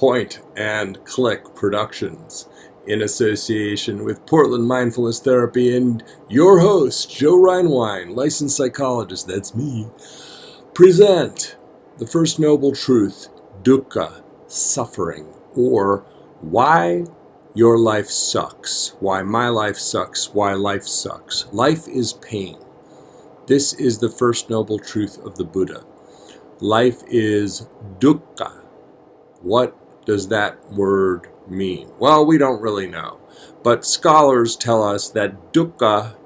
Point and Click Productions, in association with Portland Mindfulness Therapy and your host, Joe Reinwine, licensed psychologist, that's me, present the First Noble Truth, Dukkha, suffering, or why your life sucks, why my life sucks, why life sucks. Life is pain. This is the First Noble Truth of the Buddha. Life is dukkha. What does that word mean? Well, we don't really know. But scholars tell us that dukkha,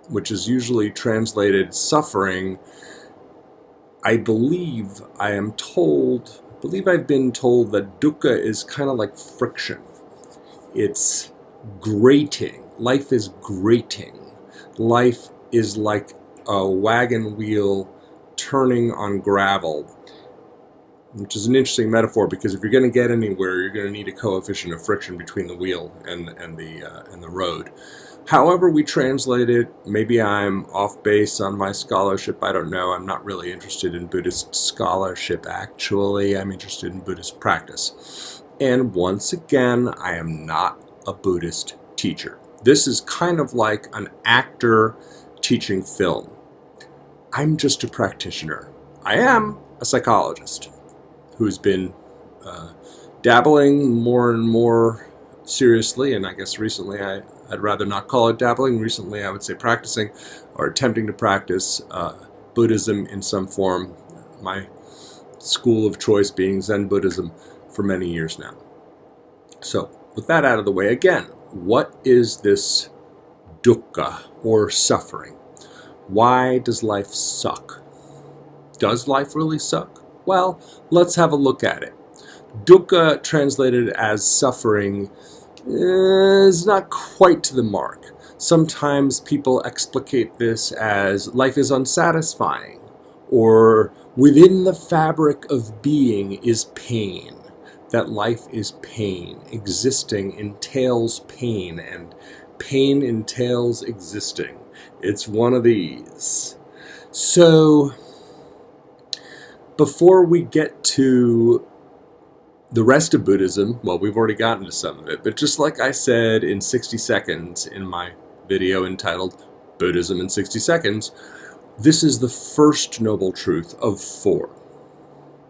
which is usually translated suffering, I've been told that dukkha is kind of like friction. It's grating. Life is grating. Life is like a wagon wheel turning on gravel, which is an interesting metaphor because if you're going to get anywhere, you're going to need a coefficient of friction between the wheel and the road. However we translate it, maybe I'm off base on my scholarship, I don't know. I'm not really interested in Buddhist scholarship, actually. I'm interested in Buddhist practice. And once again, I am not a Buddhist teacher. This is kind of like an actor teaching film. I'm just a practitioner. I am a psychologist who's been dabbling more and more seriously, and I guess recently I'd rather not call it dabbling. Recently I would say practicing or attempting to practice Buddhism in some form, my school of choice being Zen Buddhism for many years now. So with that out of the way, again, what is this dukkha or suffering? Why does life suck? Does life really suck? Well, let's have a look at it. Dukkha, translated as suffering, is not quite to the mark. Sometimes people explicate this as life is unsatisfying, or within the fabric of being is pain. That life is pain. Existing entails pain, and pain entails existing. It's one of these. So, before we get to the rest of Buddhism, well, we've already gotten to some of it, but just like I said in 60 seconds in my video entitled Buddhism in 60 Seconds, this is the first noble truth of 4.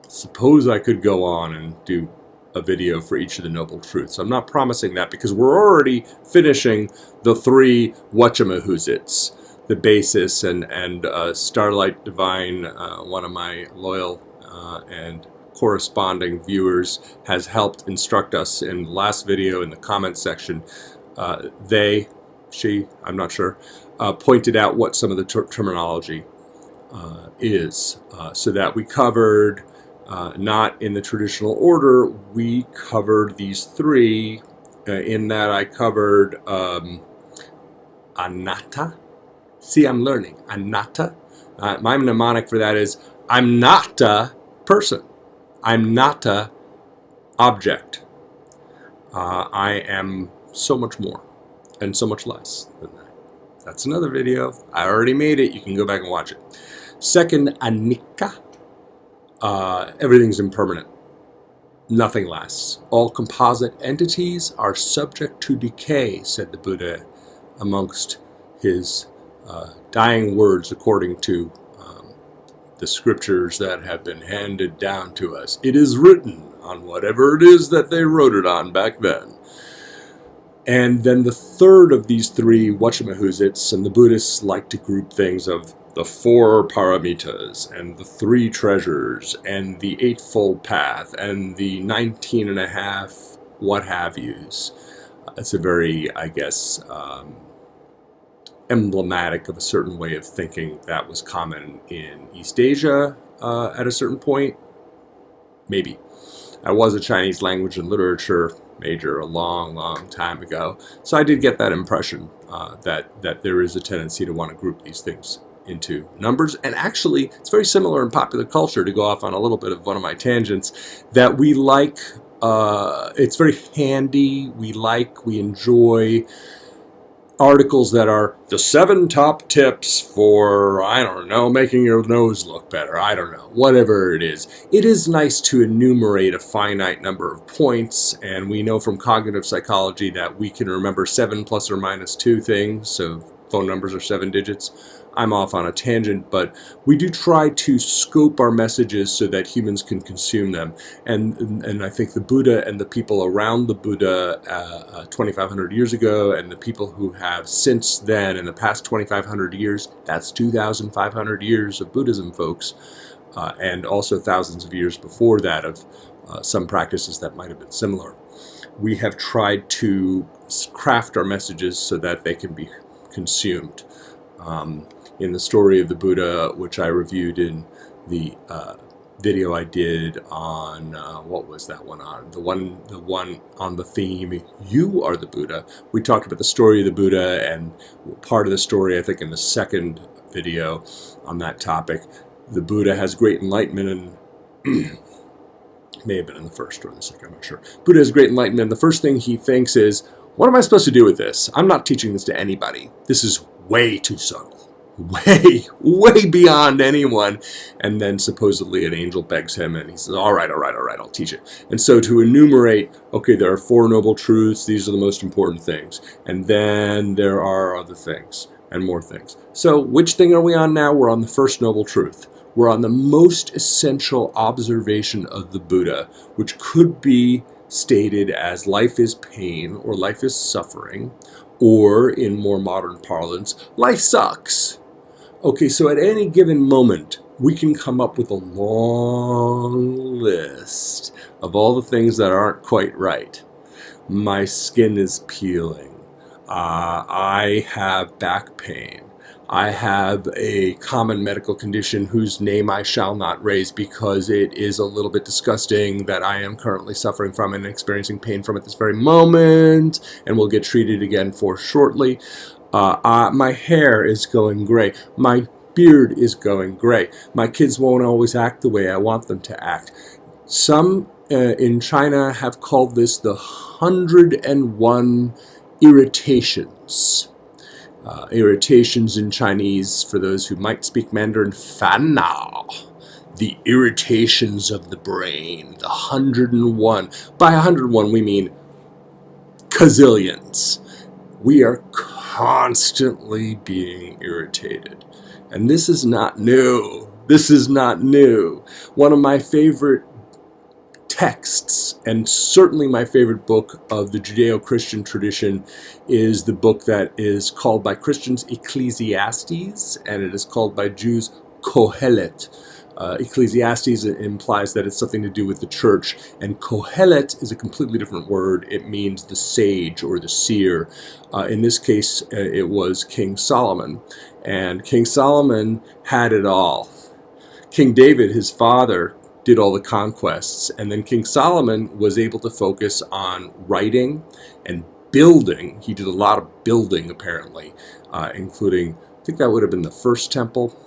Suppose I could go on and do a video for each of the noble truths. I'm not promising that because we're already finishing the 3 whatchamahootsits, the basis, and Starlight Divine, one of my loyal and corresponding viewers, has helped instruct us in the last video in the comment section. She, I'm not sure, pointed out what some of the terminology is, so that we covered, not in the traditional order, we covered these 3, in that I covered anatta. See, I'm learning. Anatta. My mnemonic for that is, I'm not a person. I'm not a object. I am so much more and so much less than that. That's another video. I already made it. You can go back and watch it. Second, anicca. Everything's impermanent. Nothing lasts. All composite entities are subject to decay, said the Buddha amongst his dying words according to the scriptures that have been handed down to us. It is written on whatever it is that they wrote it on back then. And then the third of these 3 whatchamahootsits, and the Buddhists like to group things of the 4 paramitas, and the 3 treasures, and the Eightfold Path, and the 19.5 what-have-yous. It's a very, I guess, emblematic of a certain way of thinking that was common in East Asia at a certain point. Maybe. I was a Chinese language and literature major a long, long time ago, so I did get that impression that there is a tendency to want to group these things into numbers. And actually, it's very similar in popular culture, to go off on a little bit of one of my tangents, that we like, it's very handy, we enjoy articles that are the 7 top tips for, I don't know, making your nose look better. I don't know, whatever it is nice to enumerate a finite number of points, and we know from cognitive psychology that we can remember 7 plus or minus 2 things, so phone numbers are 7 digits. I'm off on a tangent, but we do try to scope our messages so that humans can consume them. And I think the Buddha and the people around the Buddha 2,500 years ago, and the people who have since then, in the past 2,500 years, that's 2,500 years of Buddhism, folks, and also thousands of years before that of some practices that might have been similar. We have tried to craft our messages so that they can be consumed. In the story of the Buddha, which I reviewed in the video I did on, what was that one on? The one on the theme, You Are the Buddha. We talked about the story of the Buddha, and part of the story, I think in the second video on that topic, the Buddha has great enlightenment, and may have been in the first or the second, I'm not sure. Buddha has great enlightenment, and the first thing he thinks is, what am I supposed to do with this? I'm not teaching this to anybody. This is way too subtle. Way beyond anyone. And then supposedly an angel begs him, and he says, all right, I'll teach it. And so to enumerate, okay, there are 4 noble truths, these are the most important things. And then there are other things and more things. So which thing are we on now? We're on the first noble truth. We're on the most essential observation of the Buddha, which could be stated as life is pain or life is suffering, or in more modern parlance, life sucks. Okay, so at any given moment, we can come up with a long list of all the things that aren't quite right. My skin is peeling. I have back pain. I have a common medical condition whose name I shall not raise because it is a little bit disgusting, that I am currently suffering from and experiencing pain from at this very moment, and will get treated again for shortly. My hair is going gray. My beard is going gray. My kids won't always act the way I want them to act. Some in China have called this the 101 irritations. Irritations in Chinese, for those who might speak Mandarin, fanao. The irritations of the brain, the 101. By 101 we mean gazillions. We are constantly being irritated. And this is not new. This is not new. One of my favorite texts, and certainly my favorite book of the Judeo-Christian tradition, is the book that is called by Christians Ecclesiastes, and it is called by Jews Kohelet. Ecclesiastes implies that it's something to do with the church, and Kohelet is a completely different word. It means the sage or the seer. In this case, it was King Solomon, and King Solomon had it all. King David, his father, did all the conquests, and then King Solomon was able to focus on writing and building. He did a lot of building, apparently, including, I think that would have been the first temple,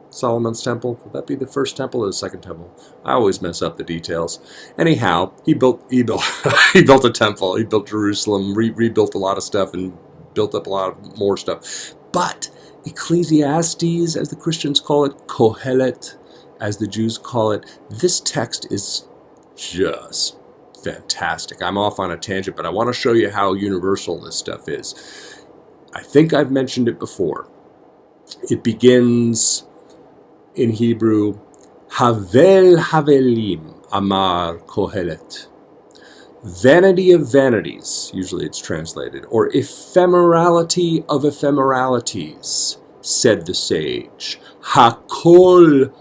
Solomon's temple. Would that be the first temple or the second temple? I always mess up the details. Anyhow, he built he built a temple. He built Jerusalem, rebuilt a lot of stuff, and built up a lot of more stuff. But Ecclesiastes, as the Christians call it, Kohelet, as the Jews call it, this text is just fantastic. I'm off on a tangent, but I want to show you how universal this stuff is. I think I've mentioned it before. It begins in Hebrew, Havel Havelim Amar Kohelet. Vanity of vanities, usually it's translated, or ephemerality of ephemeralities, said the sage. Hakol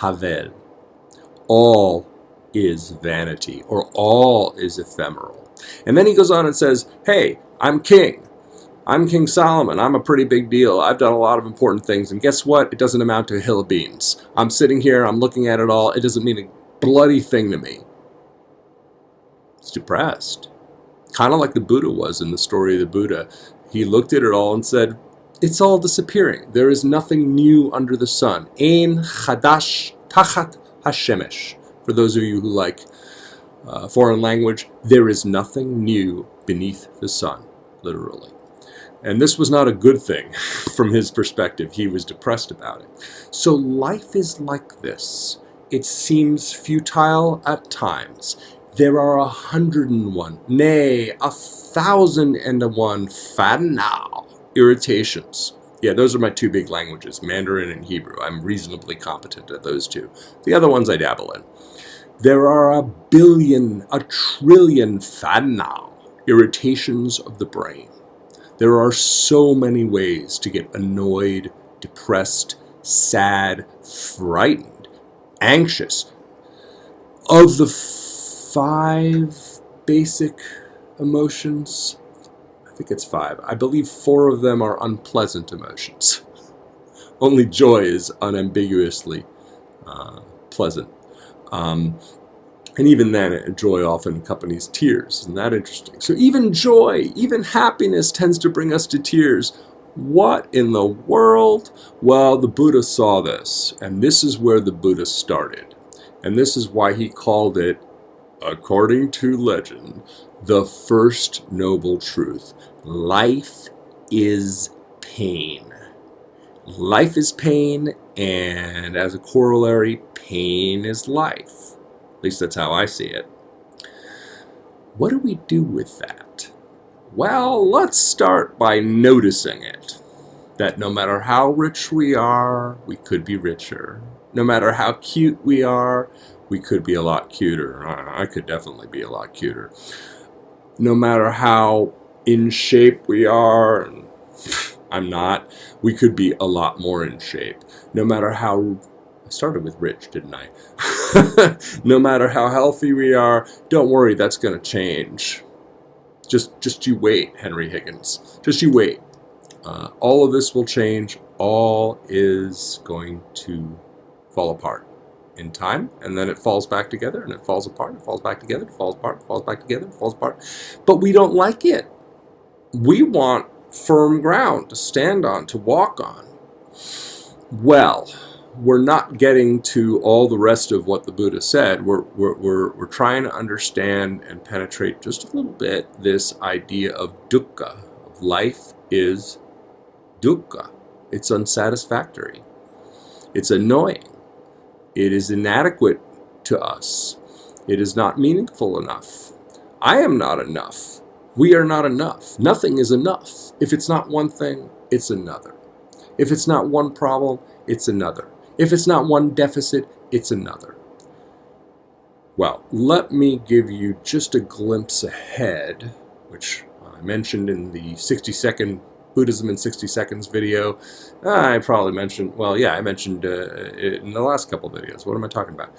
Havel. All is vanity, or all is ephemeral. And then he goes on and says, hey, I'm king. I'm King Solomon. I'm a pretty big deal. I've done a lot of important things. And guess what? It doesn't amount to a hill of beans. I'm sitting here. I'm looking at it all. It doesn't mean a bloody thing to me. It's depressed. Kind of like the Buddha was in the story of the Buddha. He looked at it all and said, it's all disappearing. There is nothing new under the sun. Ein chadash tachat hashemesh. For those of you who like foreign language, there is nothing new beneath the sun. literally. And this was not a good thing from his perspective. He was depressed about it. So life is like this. It seems futile at times. There are 101, nay, 1,001 Fanao irritations. Yeah, those are my two big languages, Mandarin and Hebrew. I'm reasonably competent at those two. The other ones I dabble in. There are 1 trillion Fanao irritations of the brain. There are so many ways to get annoyed, depressed, sad, frightened, anxious. Of the 5 basic emotions, I think it's 5. I believe 4 of them are unpleasant emotions. Only joy is unambiguously pleasant. And even then, joy often accompanies tears. Isn't that interesting? So even joy, even happiness tends to bring us to tears. What in the world? Well, the Buddha saw this, and this is where the Buddha started. And this is why he called it, according to legend, the first noble truth. Life is pain. Life is pain, and as a corollary, pain is life. At least that's how I see it. What do we do with that? Well, let's start by noticing it. That no matter how rich we are, we could be richer. No matter how cute we are, we could be a lot cuter. I could definitely be a lot cuter. No matter how in shape we are, and I'm not, we could be a lot more in shape. No matter how... I started with rich, didn't I? No matter how healthy we are, don't worry, that's going to change. Just you wait, Henry Higgins. Just you wait. All of this will change. All is going to fall apart in time, and then it falls back together, and it falls apart, it falls back together, it falls apart, it falls back together, it falls apart. But we don't like it. We want firm ground to stand on, to walk on. Well, we're not getting to all the rest of what the Buddha said. We're trying to understand and penetrate just a little bit this idea of dukkha. Life is dukkha. It's unsatisfactory. It's annoying. It is inadequate to us. It is not meaningful enough. I am not enough. We are not enough. Nothing is enough. If it's not one thing, it's another. If it's not one problem, it's another. If it's not one deficit, it's another. Well, let me give you just a glimpse ahead, which I mentioned in the 60-second Buddhism in 60 Seconds video. I probably mentioned, I mentioned it in the last couple videos. What am I talking about?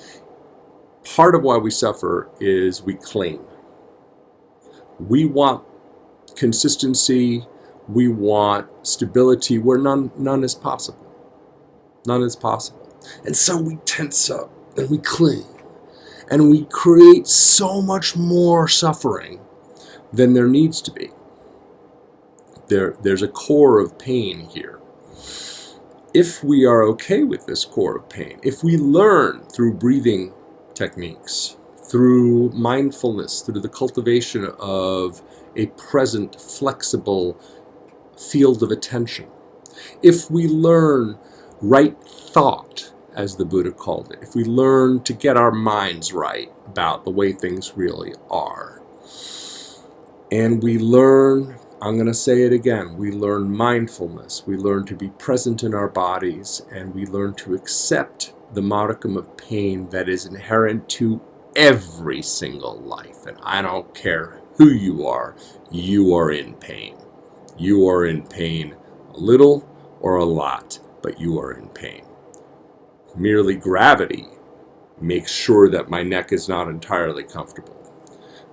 Part of why we suffer is we cling. We want consistency. We want stability where none is possible. None is possible. And so we tense up and we cling. And we create so much more suffering than there needs to be. There's a core of pain here. If we are okay with this core of pain, if we learn through breathing techniques, through mindfulness, through the cultivation of a present, flexible field of attention, if we learn right thought, as the Buddha called it, if we learn to get our minds right about the way things really are, and we learn, I'm going to say it again, we learn mindfulness, we learn to be present in our bodies, and we learn to accept the modicum of pain that is inherent to every single life. And I don't care who you are in pain. You are in pain a little or a lot, but you are in pain. Merely gravity makes sure that my neck is not entirely comfortable.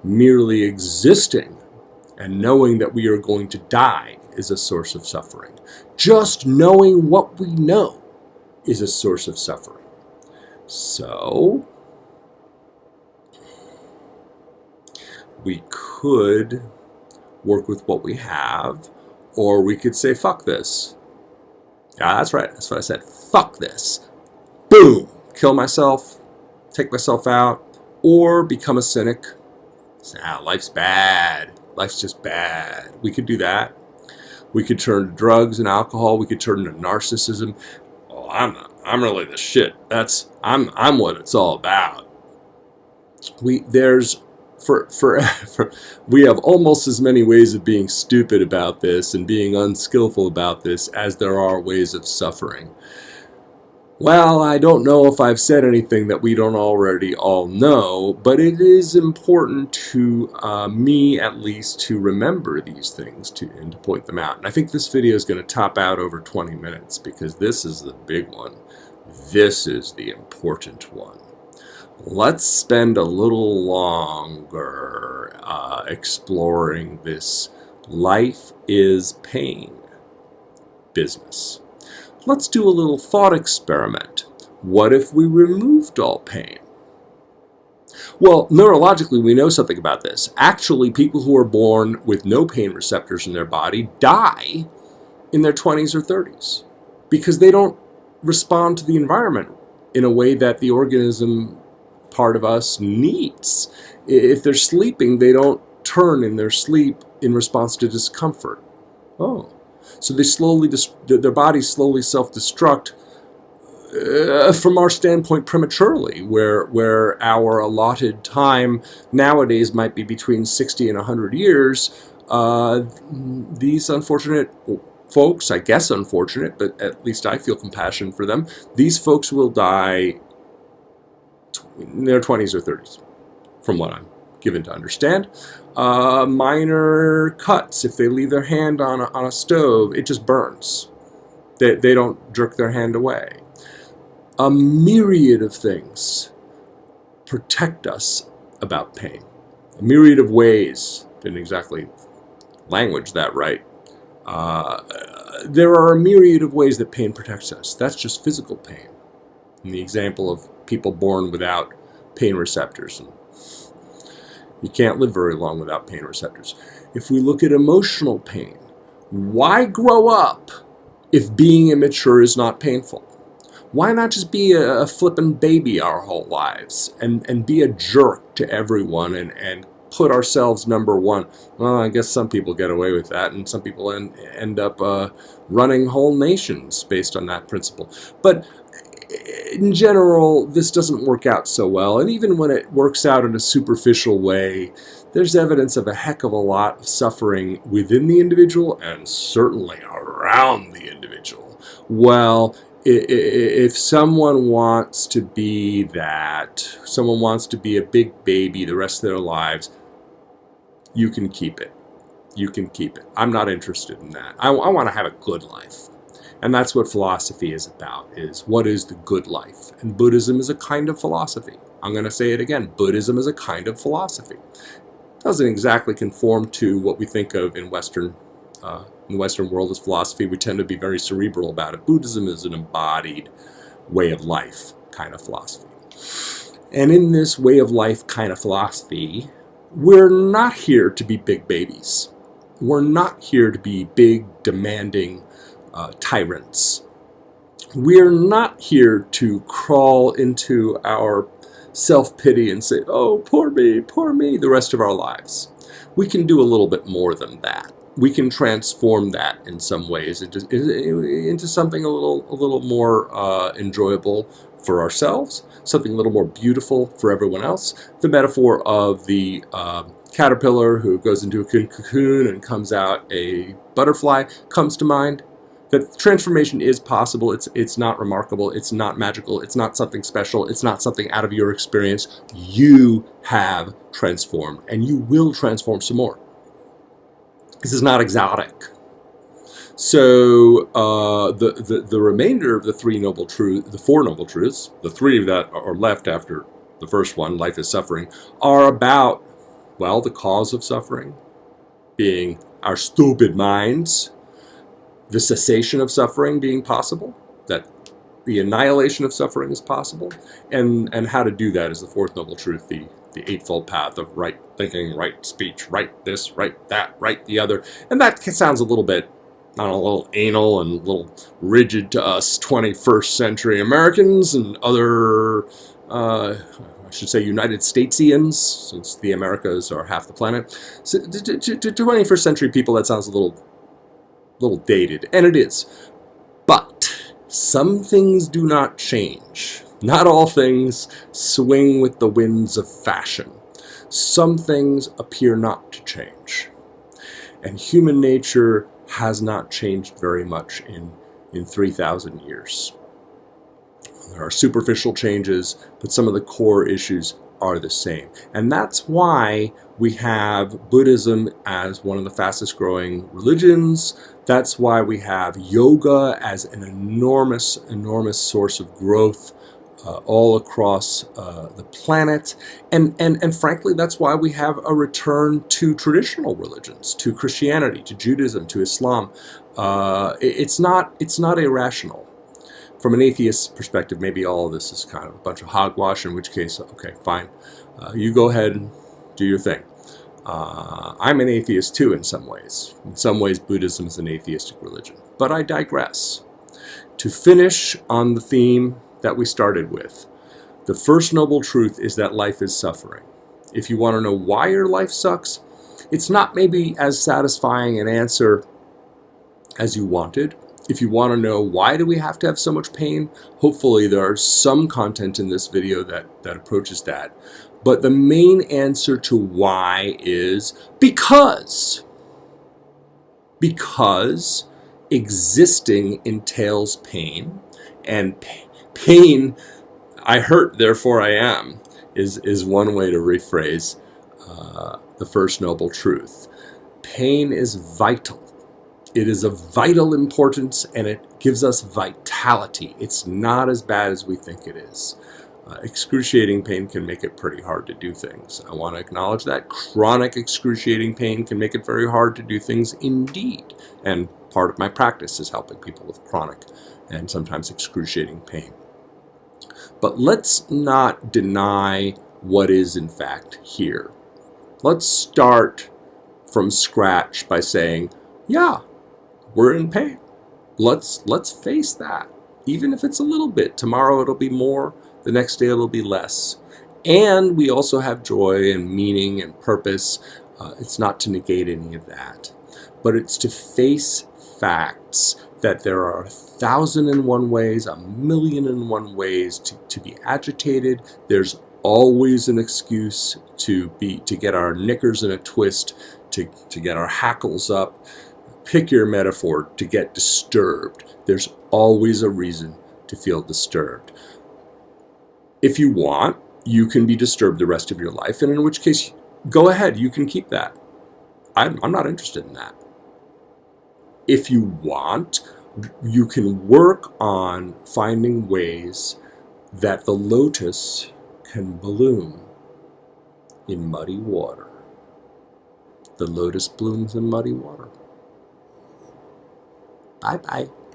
Merely existing and knowing that we are going to die is a source of suffering. Just knowing what we know is a source of suffering. So, we could work with what we have, or we could say, fuck this. Yeah, that's right. That's what I said. Fuck this. Boom. Kill myself. Take myself out. Or become a cynic. Say, life's bad. Life's just bad. We could do that. We could turn to drugs and alcohol. We could turn to narcissism. Oh, I'm really the shit. I'm what it's all about. We have almost as many ways of being stupid about this and being unskillful about this as there are ways of suffering. Well, I don't know if I've said anything that we don't already all know, but it is important to me, at least, to remember these things and to point them out. And I think this video is going to top out over 20 minutes because this is the big one. This is the important one. Let's spend a little longer exploring this life is pain business. Let's do a little thought experiment. What if we removed all pain? Well, neurologically, we know something about this. Actually, people who are born with no pain receptors in their body die in their 20s or 30s because they don't respond to the environment in a way that the organism part of us needs. If they're sleeping, they don't turn in their sleep in response to discomfort. Oh. So their bodies slowly self-destruct from our standpoint prematurely, where our allotted time nowadays might be between 60 and 100 years. These unfortunate folks, I guess unfortunate, but at least I feel compassion for them, these folks will die in their 20s or 30s, from what I'm given to understand. Minor cuts, if they leave their hand on a stove, it just burns. They don't jerk their hand away. A myriad of things protect us about pain. A myriad of ways. Didn't exactly language that right. There are a myriad of ways that pain protects us. That's just physical pain. In the example of people born without pain receptors. You can't live very long without pain receptors. If we look at emotional pain, why grow up if being immature is not painful? Why not just be a flippin' baby our whole lives and be a jerk to everyone and put ourselves number one? Well, I guess some people get away with that, and some people end up running whole nations based on that principle. But in general, this doesn't work out so well, and even when it works out in a superficial way, there's evidence of a heck of a lot of suffering within the individual and certainly around the individual. Well, if someone wants to be that, someone wants to be a big baby the rest of their lives, you can keep it. You can keep it. I'm not interested in that. I want to have a good life. And that's what philosophy is about, is what is the good life? And Buddhism is a kind of philosophy. I'm going to say it again. Buddhism is a kind of philosophy. It doesn't exactly conform to what we think of in the Western world as philosophy. We tend to be very cerebral about it. Buddhism is an embodied way of life kind of philosophy. And in this way of life kind of philosophy, we're not here to be big babies. We're not here to be big, demanding tyrants. We're not here to crawl into our self-pity and say, oh, poor me, the rest of our lives. We can do a little bit more than that. We can transform that in some ways into something a little more enjoyable for ourselves, something a little more beautiful for everyone else. The metaphor of the caterpillar who goes into a cocoon and comes out a butterfly comes to mind. That transformation is possible. It's not remarkable. It's not magical. It's not something special. It's not something out of your experience. You have transformed, and you will transform some more. This is not exotic. So the remainder of the Four Noble Truths, the three that are left after the first one, life is suffering, are about, well, the cause of suffering, being our stupid minds, the cessation of suffering being possible, that the annihilation of suffering is possible, and how to do that is the fourth noble truth, the eightfold path of right thinking, right speech, right this, right that, right the other. And that sounds a little bit, I don't know, a little anal and a little rigid to us 21st century Americans and other, I should say United Statesians, since the Americas are half the planet. So to 21st century people, that sounds a little dated, and it is. But some things do not change. Not all things swing with the winds of fashion. Some things appear not to change. And human nature has not changed very much in 3,000 years. There are superficial changes, but some of the core issues are the same. And that's why we have Buddhism as one of the fastest growing religions. That's why we have yoga as an enormous source of growth all across the planet. And frankly, that's why we have a return to traditional religions, to Christianity, to Judaism, to Islam. It's not irrational. From an atheist perspective, maybe all of this is kind of a bunch of hogwash, in which case, okay, fine. You go ahead and do your thing. I'm an atheist too in some ways. In some ways, Buddhism is an atheistic religion. But I digress. To finish on the theme that we started with, the first noble truth is that life is suffering. If you want to know why your life sucks, it's not maybe as satisfying an answer as you wanted. If you want to know why do we have to have so much pain, hopefully there's some content in this video that approaches that. But the main answer to why is because. Because existing entails pain, and pain, I hurt, therefore I am, is one way to rephrase the first noble truth. Pain is vital. It is of vital importance, and it gives us vitality. It's not as bad as we think it is. Excruciating pain can make it pretty hard to do things. I want to acknowledge that. Chronic excruciating pain can make it very hard to do things indeed. And part of my practice is helping people with chronic and sometimes excruciating pain. But let's not deny what is in fact here. Let's start from scratch by saying, yeah, we're in pain. Let's face that. Even if it's a little bit. Tomorrow it'll be more. The next day it'll be less. And we also have joy and meaning and purpose. It's not to negate any of that. But it's to face facts that there are 1,001 ways, 1,000,001 ways to be agitated. There's always an excuse to get our knickers in a twist, to get our hackles up. Pick your metaphor, to get disturbed. There's always a reason to feel disturbed. If you want, you can be disturbed the rest of your life, and in which case, go ahead, you can keep that. I'm not interested in that. If you want, you can work on finding ways that the lotus can bloom in muddy water. The lotus blooms in muddy water. Bye-bye.